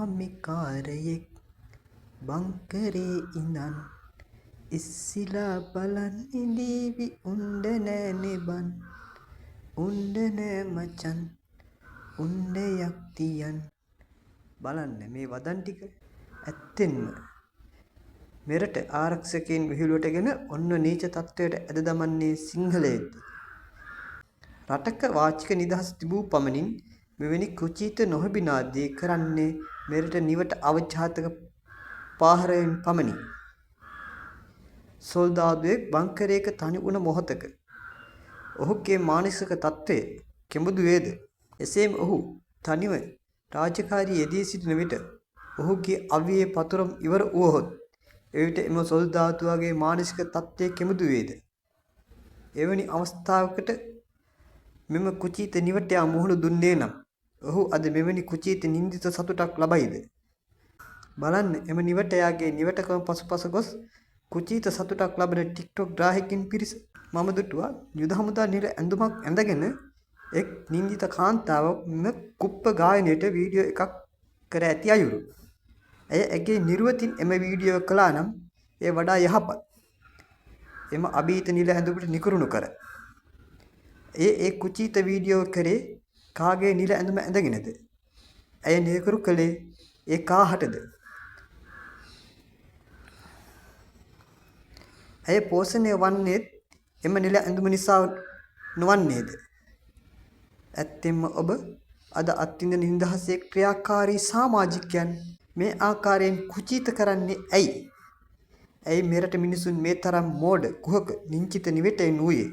සාමිකාරයෙක් බංකරේ ඉඳන් ඉස්සිලා බලන් ඉඳීවි උණ්ඩ නෑනේ බන් උණ්ඩ නෑ මචන් උණ්ඩයක් තියන් බලන්න මේ වදන් ටික ඇත්තෙන්ම මෙරට ආරක්ෂකයන් විහිළුවටගෙන ඔන්න නීච තත්වයට ඇද දමන්නේ සිංහලයේද රටක වාචික නිදහස තිබූ පමණින් මෙවැනි කුචීත නොහොබිනා දේ කරන්නේ මෙරට නිවට අවජාතක පාහරයෙන් පමණි. සොල්දාදුවෙක් බංකරයක තනි වුණ මොහොතක ඔහුගේ මානසික තත්ත්වය කෙබඳු වේද? එසේම ඔහු තනිව රාජකාරී යෙදී සිටින විට ඔහුගේ අවියේ පතුරම් ඉවර වුවහොත් එවිට එම සොල්දාදුවාගේ මානසික තත්ත්වය කෙබඳු වේද? එවැනි අවස්ථාවකට මෙම කුචීත නිවටයා මුහුණ දුන්නේ නම් ඔහු අද මෙවැනි කුචීත නින්දිත සතුටක් ලබයිද? බලන්න එම නිවටයාගේ නිවටකම පසුපස ගොස් කුචීත සතුටක් ලබන ටික්ටොක් ග්‍රාහකයින් පිරිස. මම දුටුවා යුද හමුදා නිල ඇඳුමක් ඇඳගෙන එක් නින්දිත කාන්තාවක් මෙම කුප්ප ගායනයට වීඩියෝ එකක් කර ඇති අයුරු. ඇය ඇගේ නිර්වතින් එම වීඩියෝ කළා නම් එය වඩා යහපත්. එම අභීත නිල ඇඳුමට නිකරුණු කර. ඒ කුචීත වීඩියෝ කරේ කාගේ නිල ඇඳුම ඇඳගෙනද? ඇය නිකරු කළේ ඒ කාහටද? ඇය පෝෂණය වන්නේත් එම නිල ඇඳුම නිසා නොවන්නේද? ඇත්තෙන්ම ඔබ අද අත්විඳින නිදහසේ ක්‍රියාකාරී සමාජිකයන් මේ ආකාරයෙන් කුචීත කරන්නේ ඇයි? ඇයි මෙරට මිනිසුන් මේ තරම් මෝඩ කුහක නිංචිත නිවෙටයින් වූයේ?